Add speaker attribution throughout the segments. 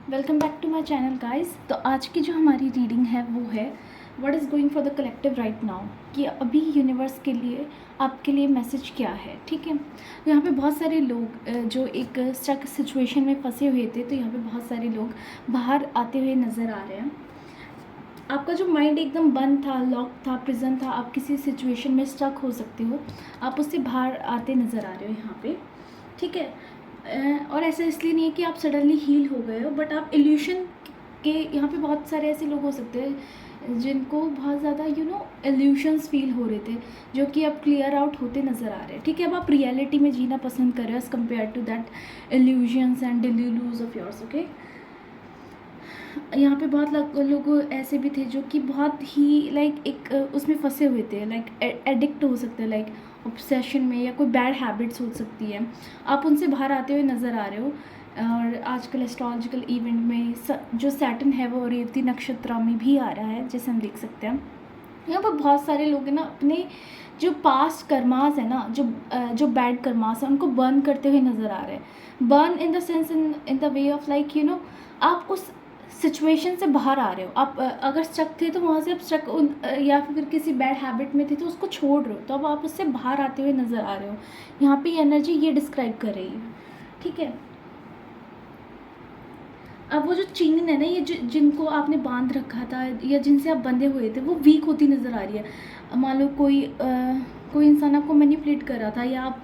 Speaker 1: Welcome back to my channel guys. तो आज की जो हमारी रीडिंग है वो है what is going for the collective right now, कि अभी यूनिवर्स के लिए आपके लिए मैसेज क्या है। ठीक है, तो यहाँ पे बहुत सारे लोग जो एक स्टक सिचुएशन में फंसे हुए थे, तो यहाँ पे बहुत सारे लोग बाहर आते हुए नज़र आ रहे हैं। आपका जो माइंड एकदम बंद था, लॉक था, प्रिजन था, आप किसी सिचुएशन में स्टक हो सकते हो, आप उससे बाहर आते नज़र आ रहे हो यहाँ पे। ठीक है, और ऐसा इसलिए नहीं है कि आप सडनली हील हो गए हो, बट आप इल्यूशन के यहाँ पे बहुत सारे ऐसे लोग हो सकते हैं जिनको बहुत ज़्यादा इल्यूशंस फील हो रहे थे, जो कि अब क्लियर आउट होते नज़र आ रहे हैं। ठीक है, अब आप रियलिटी में जीना पसंद कर रहे हो as compare to that illusions and delulus of yours. Okay, यहाँ पे बहुत लोग ऐसे भी थे जो कि बहुत ही एक उसमें फंसे हुए थे, एडिक्ट हो सकते हैं, ऑब्सेशन में, या कोई बैड हैबिट्स हो सकती है। आप उनसे बाहर आते हुए नज़र आ रहे हो। और आजकल एस्ट्रोलॉजिकल इवेंट में जो सैटर्न है वो रेवती नक्षत्र में भी आ रहा है, जैसे हम देख सकते हैं। यहाँ पर बहुत सारे लोग हैं ना, अपने जो पास्ट कर्मास है ना, जो बैड कर्मास है, उनको बर्न करते हुए नज़र आ रहे हैं। Burn in the sense, in the way of आप उस सिचुएशन से बाहर आ रहे हो। आप अगर स्ट्रक थे तो वहाँ से आप स्ट्रक या फिर किसी बैड हैबिट में थे तो उसको छोड़ रहे हो, तो अब आप उससे बाहर आते हुए नज़र आ रहे हो। यहाँ पे एनर्जी ये डिस्क्राइब कर रही है। ठीक है, अब वो जो चीन है ना, ये जिनको आपने बांध रखा था या जिनसे आप बंधे हुए थे, वो वीक होती नज़र आ रही है। मान लो कोई इंसान आपको मैनिपुलेट कर रहा था, या आप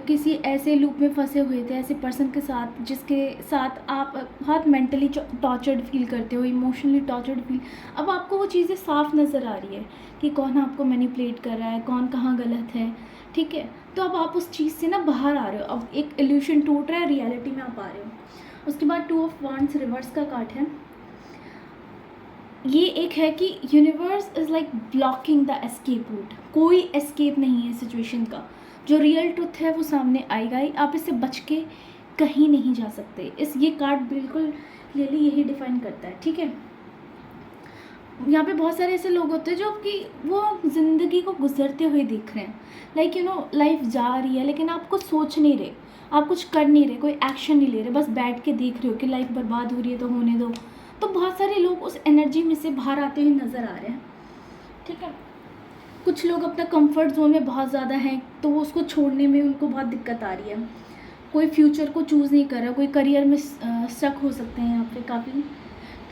Speaker 1: किसी ऐसे लूप में फंसे हुए थे, ऐसे पर्सन के साथ जिसके साथ आप बहुत मेंटली टॉर्चर्ड फील करते हो, इमोशनली टॉर्चर्ड फील। अब आपको वो चीज़ें साफ नज़र आ रही है कि कौन आपको मैनिपुलेट कर रहा है, कौन कहाँ गलत है। ठीक है, तो अब आप उस चीज़ से ना बाहर आ रहे हो, अब एक इल्यूशन टूट रहा है, रियलिटी में आप आ रहे हो। उसके बाद 2 ऑफ वांड्स रिवर्स का कार्ड है। ये एक है कि universe is like blocking the escape route. कोई एस्केप नहीं है सिचुएशन का, जो रियल ट्रुथ है वो सामने आएगा ही, आप इससे बच के कहीं नहीं जा सकते। ये कार्ड बिल्कुल क्लियरली यही डिफाइन करता है। ठीक है, यहाँ पे बहुत सारे ऐसे लोग होते हैं जो कि वो ज़िंदगी को गुजरते हुए देख रहे हैं, लाइफ जा रही है, लेकिन आप कुछ सोच नहीं रहे, आप कुछ कर नहीं रहे, कोई एक्शन नहीं ले रहे, बस बैठ के देख रहे हो कि लाइफ बर्बाद हो रही है तो होने दो। तो बहुत सारे लोग उस एनर्जी में से बाहर आते हुए नज़र आ रहे हैं। ठीक है, कुछ लोग अपना कंफर्ट जोन में बहुत ज़्यादा हैं, तो वो उसको छोड़ने में उनको बहुत दिक्कत आ रही है। कोई फ्यूचर को चूज़ नहीं कर रहा, कोई करियर में स्टक हो सकते हैं यहाँ पे काफ़ी,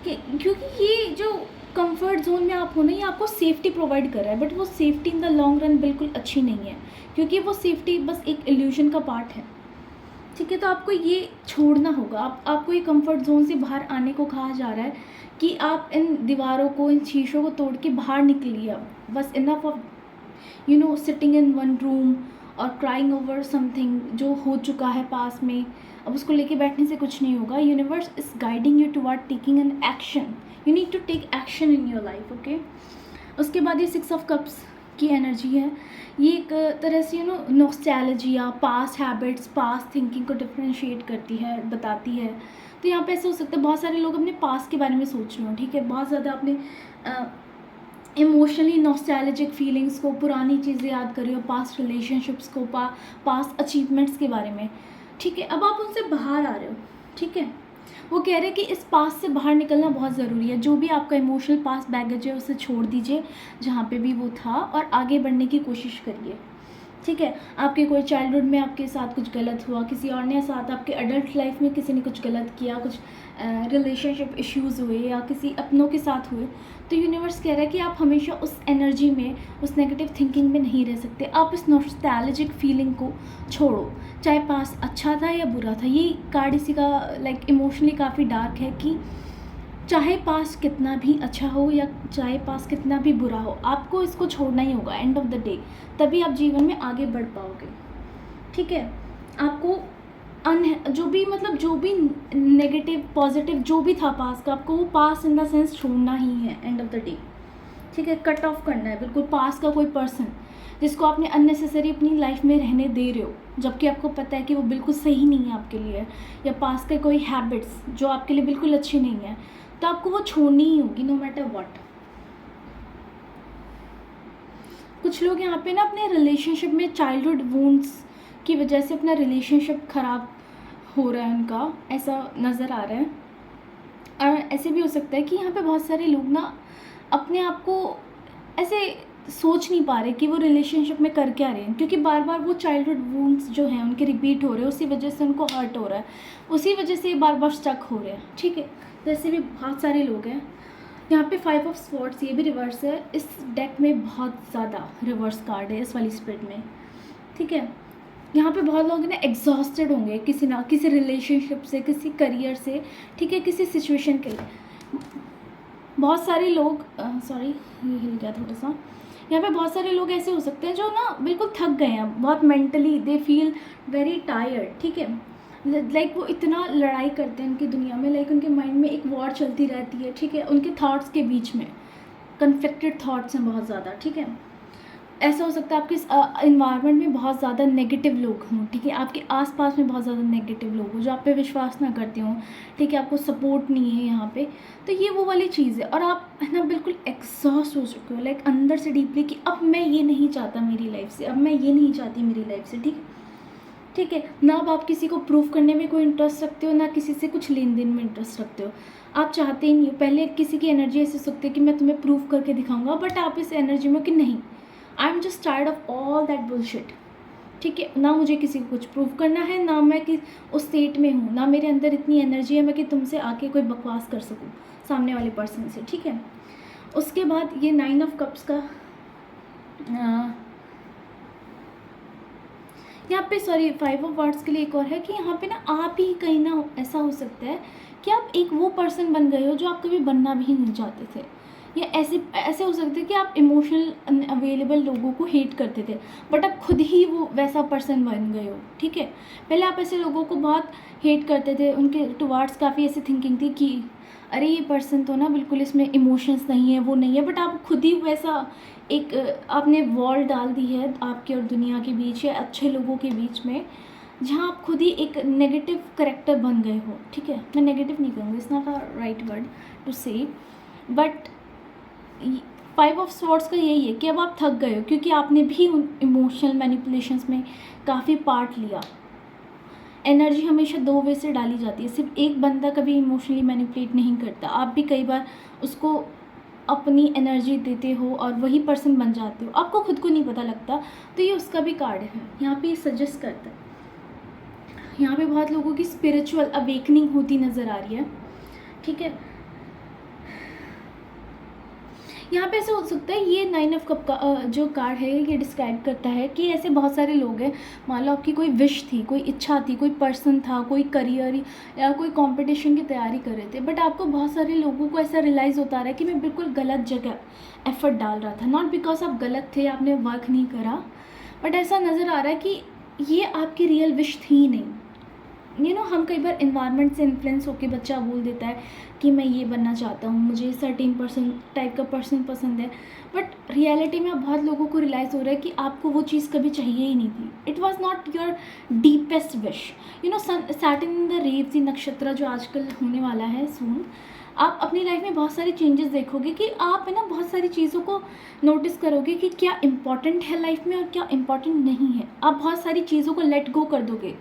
Speaker 1: क्योंकि ये जो कंफर्ट जोन में आप हो ना, ये आपको सेफ्टी प्रोवाइड कर रहा है, बट वो safety in the long run बिल्कुल अच्छी नहीं है, क्योंकि वो सेफ्टी बस एक इल्यूशन का पार्ट है। ठीक है, तो आपको ये छोड़ना होगा। आपको ये कंफर्ट जोन से बाहर आने को कहा जा रहा है कि आप इन दीवारों को, इन शीशों को तोड़ के बाहर निकलिए। अब बस enough of sitting in one room और क्राइंग ओवर समथिंग जो हो चुका है पास में। अब उसको लेके बैठने से कुछ नहीं होगा। Universe is guiding you toward taking an action. You need to take action in your life. Okay, उसके बाद ये 6 ऑफ कप्स की एनर्जी है। ये एक तरह से nostalgia, past habits, past thinking को डिफ्रेंशिएट करती है, बताती है। तो यहाँ पे ऐसे हो सकता है बहुत सारे लोग अपने पास्ट के बारे में सोच रहे हो। ठीक है, बहुत ज़्यादा अपने इमोशनली नॉस्टैल्जिक फीलिंग्स को, पुरानी चीज़ें याद कर रहे हो, पास्ट रिलेशनशिप्स को, पास्ट अचीवमेंट्स के बारे में। ठीक है, अब आप उनसे बाहर आ रहे हो। ठीक है, वो कह रहे हैं कि इस पास्ट से बाहर निकलना बहुत ज़रूरी है। जो भी आपका इमोशनल पास्ट बैगेज है उसे छोड़ दीजिए जहाँ पे भी वो था, और आगे बढ़ने की कोशिश करिए। ठीक है, आपके कोई चाइल्डहुड में आपके साथ कुछ गलत हुआ, किसी और ने साथ आपके एडल्ट लाइफ में किसी ने कुछ गलत किया, कुछ रिलेशनशिप इश्यूज़ हुए या किसी अपनों के साथ हुए, तो यूनिवर्स कह रहा है कि आप हमेशा उस एनर्जी में, उस नेगेटिव थिंकिंग में नहीं रह सकते। आप इस नॉस्टैल्जिक फीलिंग को छोड़ो, चाहे पास्ट अच्छा था या बुरा था। ये कार्ड इसी का इमोशनली काफ़ी डार्क है कि चाहे पास्ट कितना भी अच्छा हो या चाहे पास्ट कितना भी बुरा हो, आपको इसको छोड़ना ही होगा एंड ऑफ द डे, तभी आप जीवन में आगे बढ़ पाओगे। ठीक है, आपको जो भी नेगेटिव पॉजिटिव जो भी था पास्ट का, आपको वो पास्ट इन द सेंस छोड़ना ही है एंड ऑफ द डे। ठीक है, कट ऑफ करना है बिल्कुल पास्ट का कोई पर्सन जिसको आपने अननेसेसरी अपनी लाइफ में रहने दे रहे हो, जबकि आपको पता है कि वो बिल्कुल सही नहीं है आपके लिए, या पास्ट के कोई हैबिट्स जो आपके लिए बिल्कुल अच्छी नहीं है, तो आपको वो छोड़नी ही होगी नो मैटर व्हाट। कुछ लोग यहाँ पे ना अपने रिलेशनशिप में चाइल्डहुड वुंड्स की वजह से अपना रिलेशनशिप ख़राब हो रहा है उनका, ऐसा नज़र आ रहा है। ऐसे भी हो सकता है कि यहाँ पे बहुत सारे लोग ना अपने आप को ऐसे सोच नहीं पा रहे कि वो रिलेशनशिप में कर क्या रहे हैं, क्योंकि बार बार वो चाइल्डहुड वूंड्स जो हैं उनके रिपीट हो रहे हैं, उसी वजह से उनको हर्ट हो रहा है, उसी वजह से ये बार बार स्टक हो रहे हैं। ठीक है, जैसे भी बहुत सारे लोग हैं। यहाँ पे 5 ऑफ स्वॉर्ड्स ये भी रिवर्स है। इस डेक में बहुत ज़्यादा रिवर्स कार्ड है इस वाली स्प्रेड में। ठीक है, यहाँ पे बहुत लोग ना एग्जॉस्टेड होंगे किसी ना किसी रिलेशनशिप से, किसी करियर से, ठीक है, किसी सिचुएशन के लिए। बहुत सारे लोग सॉरी ये हिल गया थोड़ा सा। यहाँ पे बहुत सारे लोग ऐसे हो सकते हैं जो ना बिल्कुल थक गए हैं, बहुत mentally they feel very tired. ठीक है, लाइक वो इतना लड़ाई करते हैं उनकी दुनिया में, लाइक उनके माइंड में एक वॉर चलती रहती है। ठीक है, उनके थॉट्स के बीच में कन्फ्लिक्टेड थॉट्स हैं बहुत ज़्यादा। ठीक है, ऐसा हो सकता है आपके इन्वायरमेंट में बहुत ज़्यादा नेगेटिव लोग हों। ठीक है, आपके आसपास में बहुत ज़्यादा नेगेटिव लोग हों जो आप पे विश्वास ना करते हों। ठीक है, आपको सपोर्ट नहीं है यहाँ पे। तो ये वो वाली चीज़ है, और आप है ना बिल्कुल एग्जॉस्ट हो चुके हो, लाइक अंदर से डीपली कि अब मैं ये नहीं चाहता मेरी लाइफ से, अब मैं ये नहीं चाहती मेरी लाइफ से। ठीक है, ना अब आप किसी को प्रूव करने में कोई इंटरेस्ट रखते हो, ना किसी से कुछ लेन देन में इंटरेस्ट रखते हो। आप चाहते ही नहीं हो। पहले किसी की एनर्जी ऐसे सकती है कि मैं तुम्हें प्रूव करके दिखाऊंगा, बट आप इस एनर्जी में कि नहीं, I am just tired of all that bullshit. ठीक है, ना मुझे किसी को कुछ प्रूव करना है, ना मैं कि उस स्टेट में हूँ, ना मेरे अंदर इतनी एनर्जी है मैं कि तुमसे आके कोई बकवास कर सकूँ सामने वाले पर्सन से। ठीक है, उसके बाद ये 9 ऑफ कप्स का यहाँ पे सॉरी 5 ऑफ वार्ड्स के लिए एक और है कि यहाँ पे ना आप ही कहीं ना ऐसा हो सकता है कि आप एक वो पर्सन बन गए हो जो आप कभी बनना भी नहीं चाहते थे, या ऐसे ऐसे हो सकते हैं कि आप इमोशनल अवेलेबल लोगों को हेट करते थे, बट आप खुद ही वो वैसा पर्सन बन गए हो। ठीक है, पहले आप ऐसे लोगों को बहुत हेट करते थे, उनके टुवार्ड्स काफ़ी ऐसी थिंकिंग थी कि अरे ये पर्सन तो ना बिल्कुल इसमें इमोशंस नहीं है, वो नहीं है, बट आप खुद ही वैसा एक आपने वॉल डाल दी है आपके और दुनिया के बीच या अच्छे लोगों के बीच में, जहाँ आप खुद ही एक नेगेटिव करेक्टर बन गए हो। ठीक है, मैं नेगेटिव नहीं कहूँगी, it's not a right word to say, but 5 of swords का यही है कि अब आप थक गए हो, क्योंकि आपने भी उन इमोशनल मैनिपुलेशंस में काफ़ी पार्ट लिया। एनर्जी हमेशा 2 वे से डाली जाती है, सिर्फ एक बंदा कभी इमोशनली मैनिपुलेट नहीं करता, आप भी कई बार उसको अपनी एनर्जी देते हो और वही पर्सन बन जाते हो, आपको खुद को नहीं पता लगता। तो ये उसका भी कार्ड है, यहाँ पे सजेस्ट करता है। यहाँ पे बहुत लोगों की स्पिरिचुअल अवेकनिंग होती नज़र आ रही है। ठीक है, यहाँ पे ऐसे हो सकता है ये 9 ऑफ कप का जो कार्ड है ये डिस्क्राइब करता है कि ऐसे बहुत सारे लोग हैं, मान लो आपकी कोई विश थी, कोई इच्छा थी, कोई पर्सन था, कोई करियर या कोई कंपटीशन की तैयारी कर रहे थे, बट आपको बहुत सारे लोगों को ऐसा रियलाइज़ होता रहा है कि मैं बिल्कुल गलत जगह एफर्ट डाल रहा था। नॉट बिकॉज आप गलत थे, आपने वर्क नहीं करा, बट ऐसा नज़र आ रहा है कि ये आपकी रियल विश थी नहीं। हम कई बार इन्वायरमेंट से इन्फ्लुएंस होकर बच्चा बोल देता है कि मैं ये बनना चाहता हूँ, मुझे सर्टेन पर्सन टाइप का पर्सन पसंद है, बट रियलिटी में अब बहुत लोगों को रियलाइज़ हो रहा है कि आपको वो चीज़ कभी चाहिए ही नहीं थी। It was not your deepest wish. Saturn in the Revati नक्षत्र जो आजकल होने वाला है सून, आप अपनी लाइफ में बहुत सारे चेंजेस देखोगे कि आप है ना बहुत सारी चीज़ों को नोटिस करोगे कि क्या इम्पॉर्टेंट है लाइफ में और क्या इम्पॉर्टेंट नहीं है। आप बहुत सारी चीज़ों को लेट गो कर दोगे,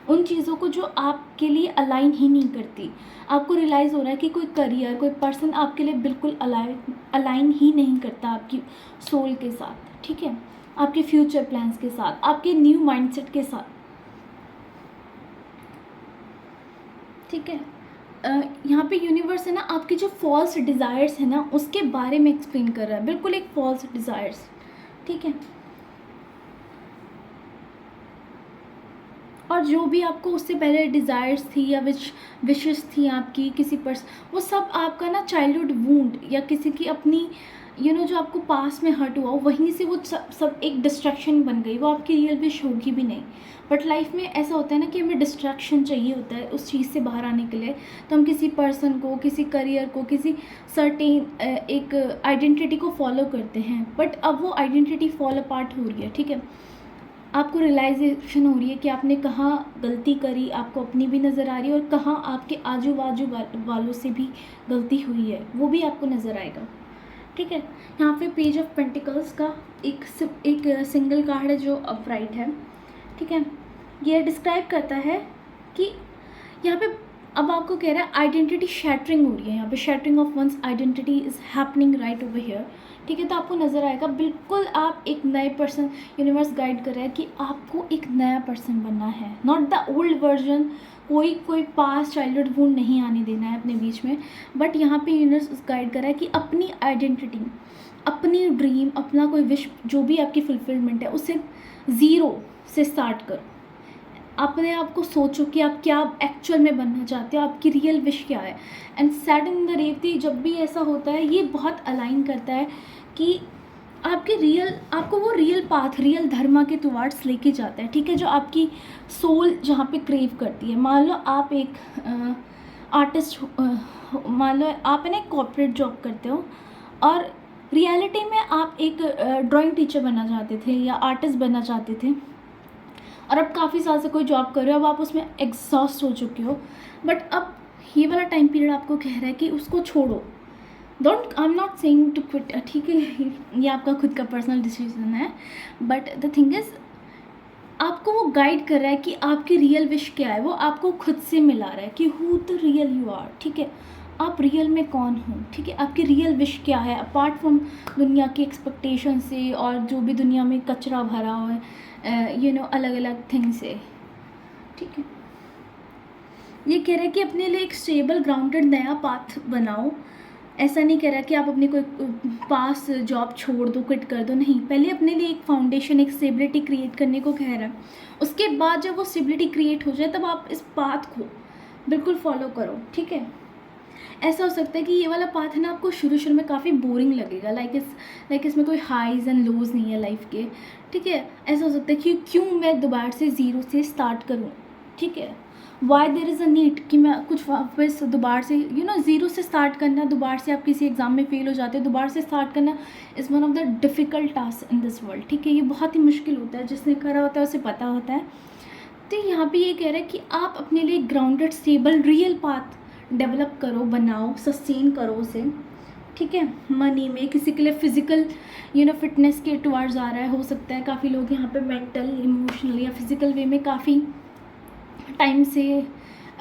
Speaker 1: उन चीज़ों को जो आपके लिए अलाइन ही नहीं करती। आपको रियलाइज़ हो रहा है कि कोई करियर, कोई पर्सन आपके लिए बिल्कुल अलाइन ही नहीं करता आपकी सोल के साथ। ठीक है, आपके फ्यूचर प्लान्स के साथ, आपके न्यू माइंडसेट के साथ। ठीक है, यहाँ पे यूनिवर्स है ना आपके जो फॉल्स डिज़ायर्स है ना उसके बारे में एक्सप्लेन कर रहा है, बिल्कुल एक फॉल्स डिज़ायर्स। ठीक है, और जो भी आपको उससे पहले डिज़ायर्स थी या विशेस थी आपकी किसी पर, वो सब आपका ना चाइल्डहुड वूंड या किसी की अपनी जो आपको पास में हर्ट हुआ वहीं से वो सब एक डिस्ट्रैक्शन बन गई, वो आपकी रियल विश होगी भी नहीं। बट लाइफ में ऐसा होता है ना कि हमें डिस्ट्रैक्शन चाहिए होता है उस चीज़ से बाहर आने के लिए, तो हम किसी पर्सन को, किसी करियर को, किसी सर्टेन एक आइडेंटिटी को फॉलो करते हैं, बट अब वो आइडेंटिटी फॉल अपार्ट हो रही है। ठीक है, आपको रियलाइजेशन हो रही है कि आपने कहाँ गलती करी, आपको अपनी भी नज़र आ रही है और कहाँ आपके आजू बाजू वालों से भी गलती हुई है वो भी आपको नज़र आएगा। ठीक है, यहाँ पे पेज ऑफ पेंटिकल्स का एक सिंगल कार्ड है जो अपराइट है। ठीक है, ये डिस्क्राइब करता है कि यहाँ पे अब आपको कह रहा है आइडेंटिटी शैटरिंग हो रही है, यहाँ पे shattering of one's identity is happening right over here. ठीक है, तो आपको नज़र आएगा बिल्कुल आप एक नए पर्सन, यूनिवर्स गाइड कर रहा है कि आपको एक नया पर्सन बनना है, नॉट द ओल्ड वर्जन। कोई पास्ट चाइल्डहुड वुंड नहीं आने देना है अपने बीच में, बट यहाँ पे यूनिवर्स गाइड कर रहा है कि अपनी आइडेंटिटी, अपनी ड्रीम, अपना कोई विश जो भी आपकी फुलफिलमेंट है उसे ज़ीरो से स्टार्ट करो। अपने आप को सोचो कि आप क्या एक्चुअल में बनना चाहते हो, आपकी रियल विश क्या है। एंड सैटर्न द रेवती, जब भी ऐसा होता है ये बहुत अलाइन करता है कि आपके आपको वो रियल पाथ, रियल धर्मा के टुवार्ड्स लेके जाता है। ठीक है, जो आपकी सोल जहाँ पे क्रेव करती है। मान लो आप एक आर्टिस्ट, मान लो आप है ना एक कॉर्पोरेट जॉब करते हो और रियलिटी में आप एक ड्राइंग टीचर बनना चाहते थे या आर्टिस्ट बनना चाहते थे, और अब काफ़ी साल से कोई जॉब कर रहे हो, अब आप उसमें एग्जॉस्ट हो चुके हो। बट अब ये वाला टाइम पीरियड आपको कह रहा है कि उसको छोड़ो। I am not saying to quit, ठीक है, ये आपका खुद का पर्सनल डिसीजन है, बट द थिंग इज़ आपको वो गाइड कर रहा है कि आपकी रियल विश क्या है, वो आपको खुद से मिला रहा है कि who the real you are. ठीक है, आप रियल में कौन हो। ठीक है, आपकी रियल विश क्या है अपार्ट फ्रॉम दुनिया की एक्सपेक्टेशन से और जो भी दुनिया में कचरा भरा हुआ है, अलग अलग थिंग से। ठीक है, ये कह रहा है कि अपने लिए एक स्टेबल ग्राउंडेड नया पाथ बनाओ। ऐसा नहीं कह रहा कि आप अपनी कोई पास जॉब छोड़ दो, क्विट कर दो, नहीं, पहले अपने लिए एक फाउंडेशन, एक स्टेबिलिटी क्रिएट करने को कह रहा है। उसके बाद जब वो स्टेबिलिटी क्रिएट हो जाए तब आप इस पाथ को बिल्कुल फॉलो करो। ठीक है, ऐसा हो सकता है कि ये वाला पाथ है ना आपको शुरू में काफ़ी बोरिंग लगेगा, लाइक इसमें कोई हाईज एंड लोज नहीं है लाइफ के। ठीक है, ऐसा हो सकता है कि क्यों मैं दोबारा से ज़ीरो से स्टार्ट करूँ। ठीक है, why there is a need कि मैं कुछ वापस दोबारा से ज़ीरो से स्टार्ट करना, दोबारा से आप किसी एग्ज़ाम में फेल हो जाते हो, दोबारा से स्टार्ट करना is one of the difficult task in this world. ठीक है, ये बहुत ही मुश्किल होता है, जिसने करा होता है उसे पता होता है। तो यहाँ पे ये कह रहा है कि आप अपने लिए grounded stable real path develop करो, बनाओ, सस्टेन करो उसे। ठीक है, मनी में, किसी के लिए फिज़िकल फिटनेस के टुवार्ड्स आ रहा है, हो सकता है काफ़ी लोग यहाँ पे मेंटल, इमोशनल या फिज़िकल वे में काफ़ी टाइम से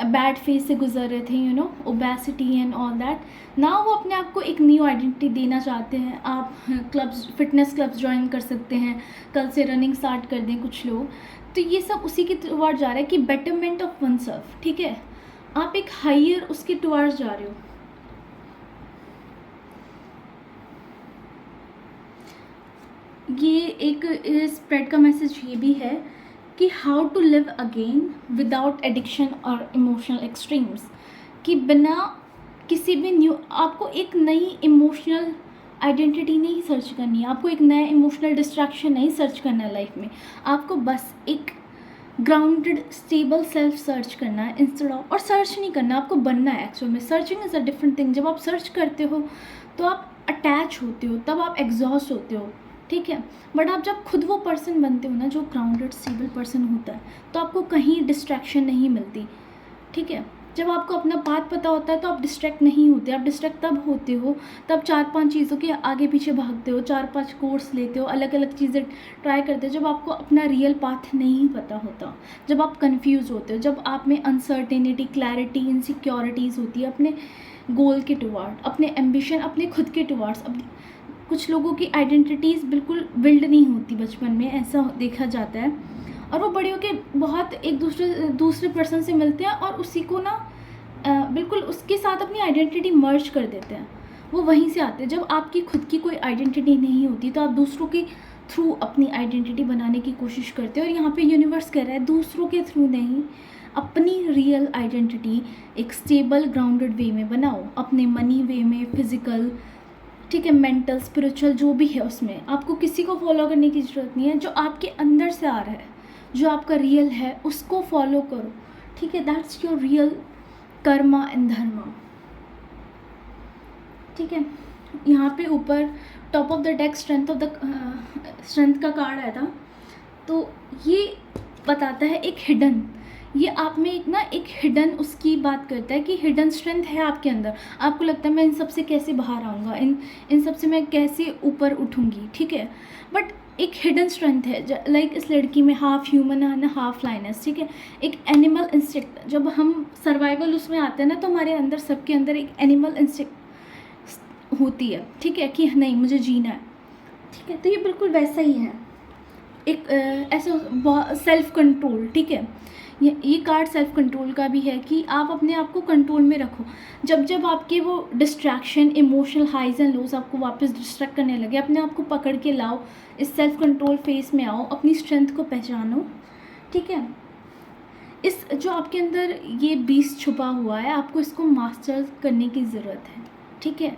Speaker 1: बैड फेज से गुजर रहे थे, ओबेसिटी एंड ऑल दैट। ना वो अपने आप को एक न्यू आइडेंटिटी देना चाहते हैं। आप क्लब्स, फिटनेस क्लब्स ज्वाइन कर सकते हैं, कल से रनिंग स्टार्ट कर दें कुछ लोग। तो ये सब उसी के टुवार्ड जा रहा है कि बेटरमेंट ऑफ वन सेल्फ। ठीक है, आप एक हायर उसके टुवार्ड जा रहे हो। ये एक स्प्रेड का मैसेज ये भी है कि how to live again without addiction और इमोशनल एक्सट्रीम्स, कि बिना किसी भी न्यू, आपको एक नई इमोशनल आइडेंटिटी नहीं सर्च करनी है, आपको एक नया इमोशनल डिस्ट्रैक्शन नहीं सर्च करना है लाइफ में, आपको बस एक ग्राउंडेड स्टेबल सेल्फ सर्च करना है इंस्टेड ऑफ, और सर्च नहीं करना, आपको बनना है एक्चुअल में। Searching is a different thing. जब आप सर्च करते हो तो आप अटैच होते हो, तब आप एग्जॉस्ट होते हो। ठीक है, बट आप जब खुद वो पर्सन बनते हो ना जो ग्राउंडेड स्टेबल पर्सन होता है, तो आपको कहीं डिस्ट्रैक्शन नहीं मिलती। ठीक है, जब आपको अपना पाथ पता होता है तो आप डिस्ट्रैक्ट नहीं होते। आप डिस्ट्रैक्ट तब होते हो तब 4-5 चीज़ों के आगे पीछे भागते हो, 4-5 कोर्स लेते हो, अलग अलग चीज़ें ट्राई करते हो, जब आपको अपना रियल पाथ नहीं पता होता, जब आप कंफ्यूज होते हो, जब आप में अनसर्टेनिटी, क्लैरिटी, इनसिक्योरिटीज़ होती है अपने गोल के टुवार्ड, अपने एम्बिशन, अपने खुद के टुवार्ड्स। अब कुछ लोगों की आइडेंटिटीज़ बिल्कुल बिल्ड नहीं होती बचपन में, ऐसा देखा जाता है, और वो बड़े होके बहुत एक दूसरे पर्सन से मिलते हैं और उसी को ना बिल्कुल उसके साथ अपनी आइडेंटिटी मर्ज कर देते हैं। वो वहीं से आते हैं। जब आपकी खुद की कोई आइडेंटिटी नहीं होती तो आप दूसरों के थ्रू अपनी आइडेंटिटी बनाने की कोशिश करते हैं, और यहाँ पे यूनिवर्स कह रहा है दूसरों के थ्रू नहीं, अपनी रियल आइडेंटिटी एक स्टेबल ग्राउंडेड वे में बनाओ, अपने मनी वे में, फिज़िकल, ठीक है, मेंटल, स्पिरिचुअल, जो भी है उसमें आपको किसी को फॉलो करने की ज़रूरत नहीं है। जो आपके अंदर से आ रहा है, जो आपका रियल है, उसको फॉलो करो। ठीक है, that's your real karma and dharma. ठीक है, यहाँ पे ऊपर top of the deck strength का कार्ड आया था, तो ये बताता है एक हिडन, ये आप में एक हिडन उसकी बात करता है कि हिडन स्ट्रेंथ है आपके अंदर। आपको लगता है मैं इन सब से कैसे बाहर आऊँगा, इन सब से मैं कैसे ऊपर उठूँगी। ठीक है, बट एक हिडन स्ट्रेंथ है, लाइक इस लड़की में हाफ ह्यूमन है हाफ लाइनस, ठीक है। एक एनिमल इंस्टिंक्ट, जब हम सर्वाइवल उसमें आते हैं ना, तो हमारे अंदर सबके अंदर एक एनिमल इंस्टिंक्ट होती है, ठीक है, कि नहीं मुझे जीना है, ठीक है। तो ये बिल्कुल वैसा ही है, एक ऐसा सेल्फ कंट्रोल, ठीक है। ये कार्ड सेल्फ कंट्रोल का भी है कि आप अपने आप को कंट्रोल में रखो। जब जब आपके वो distraction, emotional highs and lows आपको वापस डिस्ट्रैक्ट करने लगे, अपने आप को पकड़ के लाओ, इस सेल्फ कंट्रोल फेस में आओ, अपनी स्ट्रेंथ को पहचानो, ठीक है। इस जो आपके अंदर ये बीस्ट छुपा हुआ है, आपको इसको मास्टर करने की ज़रूरत है, ठीक है।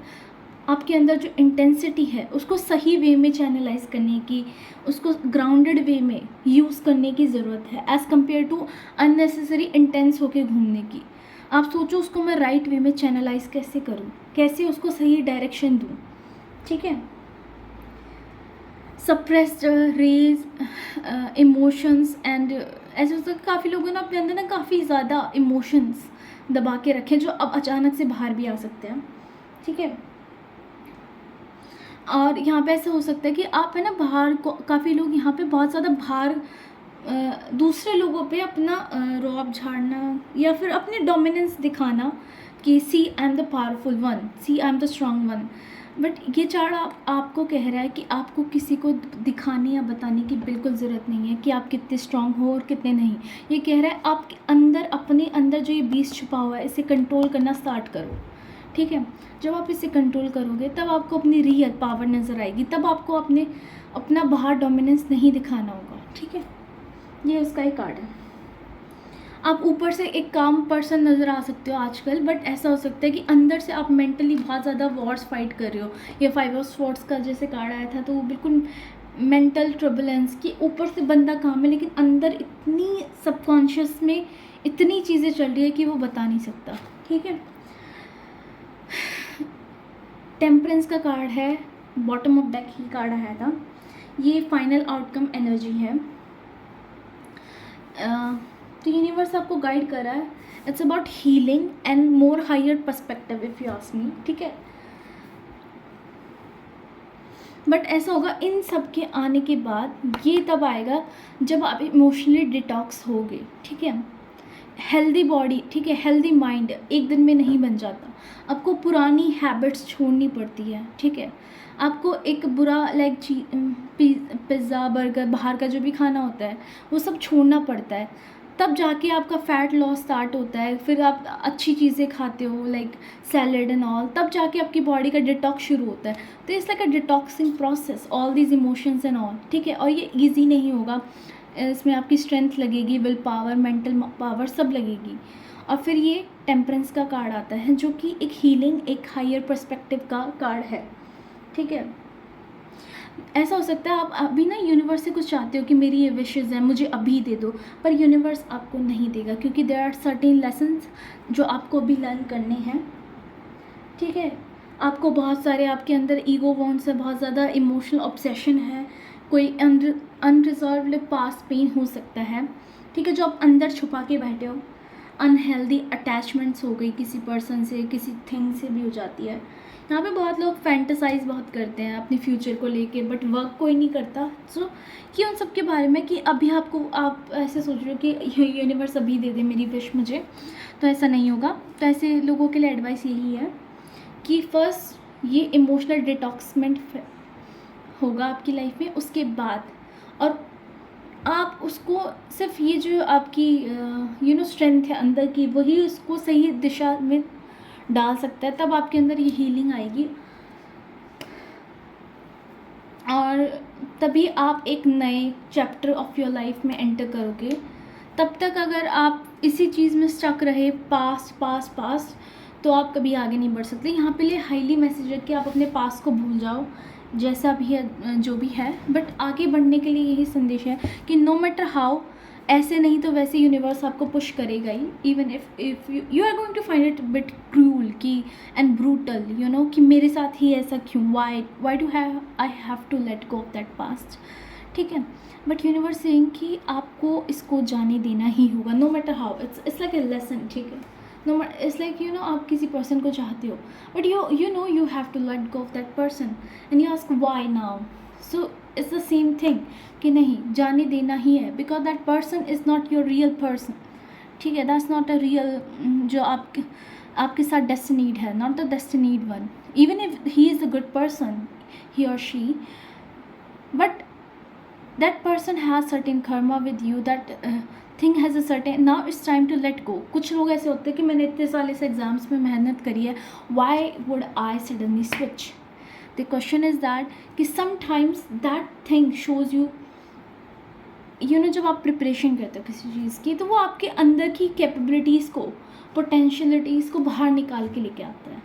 Speaker 1: आपके अंदर जो इंटेंसिटी है उसको सही वे में चैनलाइज करने की, उसको ग्राउंडेड वे में यूज़ करने की ज़रूरत है, as compare to unnecessary intense होके घूमने की। आप सोचो उसको मैं राइट वे में चैनलाइज कैसे करूँ, कैसे उसको सही डायरेक्शन दूँ, ठीक है। सप्रेस्ड रेज इमोशंस एंड ऐसे होता है काफ़ी लोगों ने अपने अंदर ना काफ़ी ज़्यादा इमोशंस दबा के रखे, जो अब अचानक से बाहर भी आ सकते हैं, ठीक है। और यहाँ पे ऐसा हो सकता है कि आप है ना बाहर को, काफ़ी लोग यहाँ पे बहुत ज़्यादा बाहर दूसरे लोगों पे अपना रौब झाड़ना या फिर अपनी डोमिनेंस दिखाना कि see I am the powerful one, see I am the strong one. But ये चार्ट आपको कह रहा है कि आपको किसी को दिखाने या बताने की बिल्कुल ज़रूरत नहीं है कि आप कितने स्ट्रॉन्ग हो और कितने नहीं। ये कह रहा है आपके अंदर, अपने अंदर जो ये बीस्ट छुपा हुआ है, इसे कंट्रोल करना स्टार्ट करो, ठीक है। जब आप इसे कंट्रोल करोगे तब आपको अपनी रियल पावर नज़र आएगी, तब आपको अपना बाहर डोमिनेंस नहीं दिखाना होगा, ठीक है। ये उसका एक कार्ड है। आप ऊपर से एक काम पर्सन नज़र आ सकते हो आजकल, बट ऐसा हो सकता है कि अंदर से आप मेंटली बहुत ज़्यादा वॉर्स फाइट कर रहे हो। ये 5 ऑफ स्वॉर्ड्स का जैसे कार्ड आया था, तो वो बिल्कुल मेंटल ट्रबुलेंस की, ऊपर से बंदा काम है लेकिन अंदर इतनी सबकॉन्शियस में इतनी चीज़ें चल रही है कि वो बता नहीं सकता, ठीक है। टेम्परेंस का कार्ड है, bottom of deck he card आया था। ये फाइनल आउटकम एनर्जी है। तो यूनिवर्स आपको गाइड कर रहा है, it's about healing and more higher perspective if you ask me, ठीक है। बट ऐसा होगा इन सब के आने के बाद, ये तब आएगा जब आप इमोशनली डिटॉक्स होगे, ठीक है। हेल्दी बॉडी, ठीक है, हेल्दी माइंड एक दिन में नहीं बन जाता। आपको पुरानी हैबिट्स छोड़नी पड़ती है, ठीक है। आपको एक बुरा लाइक पिज़्ज़ा बर्गर बाहर का जो भी खाना होता है वो सब छोड़ना पड़ता है, तब जाके आपका फ़ैट लॉस स्टार्ट होता है। फिर आप अच्छी चीज़ें खाते हो लाइक सैलेड एंड ऑल, तब जाके आपकी बॉडी का डिटॉक्स शुरू होता है। तो it's like a detoxing process, all these emotions and all, ठीक है। और ये ईजी नहीं होगा, इसमें आपकी स्ट्रेंथ लगेगी, विल पावर, मेंटल पावर सब लगेगी। और फिर ये टेम्परेंस का कार्ड आता है जो कि एक हीलिंग, एक हायर पर्सपेक्टिव का कार्ड है, ठीक है। ऐसा हो सकता है आप अभी ना यूनिवर्स से कुछ चाहते हो कि मेरी ये विशेज़ हैं, मुझे अभी दे दो, पर यूनिवर्स आपको नहीं देगा, क्योंकि देयर आर सर्टेन लेसन्स जो आपको अभी लर्न करने हैं, ठीक है। आपको बहुत सारे, आपके अंदर ईगो वॉन्ट्स है, बहुत ज़्यादा इमोशनल ऑब्सेशन है, कोई अनरिजॉल्व्ड पास्ट पेन हो सकता है, ठीक है, जो आप अंदर छुपा के बैठे हो। अनहेल्दी अटैचमेंट्स हो गई किसी पर्सन से, किसी थिंग से भी हो जाती है। यहाँ पे बहुत लोग फैंटेसाइज बहुत करते हैं अपने फ्यूचर को लेके, बट वर्क कोई नहीं करता। सो कि उन सब के बारे में कि अभी आप ऐसे सोच रहे हो कि यूनिवर्स अभी दे दे मेरी विश मुझे, तो ऐसा नहीं होगा। तो ऐसे लोगों के लिए एडवाइस यही है कि फर्स्ट ये इमोशनल डिटॉक्समेंट होगा आपकी लाइफ में, उसके बाद और आप उसको सिर्फ ये जो आपकी स्ट्रेंथ है अंदर की, वही उसको सही दिशा में डाल सकता है, तब आपके अंदर ये हीलिंग आएगी और तभी आप एक नए चैप्टर ऑफ योर लाइफ में एंटर करोगे। तब तक अगर आप इसी चीज़ में स्टक रहे, पास्ट, तो आप कभी आगे नहीं बढ़ सकते। यहाँ पे लिए हाईली मैसेज है कि आप अपने पास्ट को भूल जाओ, जैसा भी है जो भी है, बट आगे बढ़ने के लिए यही संदेश है कि नो मैटर हाउ, ऐसे नहीं तो वैसे यूनिवर्स आपको पुश करेगा ही। Even if you are going to find it bit cruel की एंड ब्रूटल, कि मेरे साथ ही ऐसा क्यों, why do I have to let go of that past, ठीक है। बट यूनिवर्स सेइंग कि आपको इसको जाने देना ही होगा, no matter how, it's like a lesson, ठीक है। नो इट्स लाइक आप किसी पर्सन को चाहते हो, but you have to let go of that person and you ask why now, so it's the same thing कि नहीं, जाने देना ही है, because that person is not your real person, ठीक है, दैट्स नॉट अ रियल जो आपके साथ डेस्टिनीड है, not the destined one, even if he is a good person, he और she, but that person has certain karma with you, that thing has a certain, now it's time to let go. कुछ लोग ऐसे होते हैं कि मैंने इतने साल इस एग्ज़ाम्स में मेहनत करी है, why would I suddenly switch? The question is that कि sometimes that thing shows you, you know, जब आप प्रिपरेशन करते हो किसी चीज़ की, तो वो आपके अंदर की कैपेबिलिटीज़ को, पोटेंशलिटीज़ को बाहर निकाल के लेके आता है,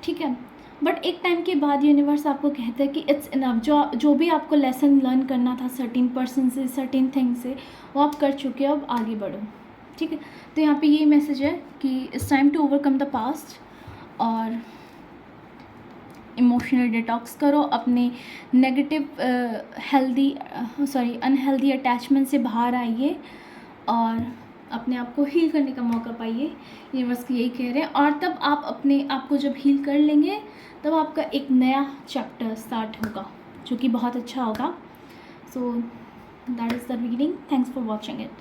Speaker 1: ठीक है। बट एक टाइम के बाद यूनिवर्स आपको कहता है कि इट्स इनफ, जो भी आपको लेसन लर्न करना था सर्टेन पर्सन से, सर्टेन थिंग से, वो आप कर चुके हो, अब आगे बढ़ो, ठीक है। तो यहाँ पे ये मैसेज है कि it's time to overcome the past, और इमोशनल डिटॉक्स करो, अपने नेगेटिव अनहेल्दी अटैचमेंट से बाहर आइए और अपने आप को हील करने का मौका पाइए, यूनिवर्स यही कह रहे हैं। और तब आप अपने आप को जब हील कर लेंगे, तब आपका एक नया चैप्टर स्टार्ट होगा, जो कि बहुत अच्छा होगा। So that is the reading, thanks for watching it.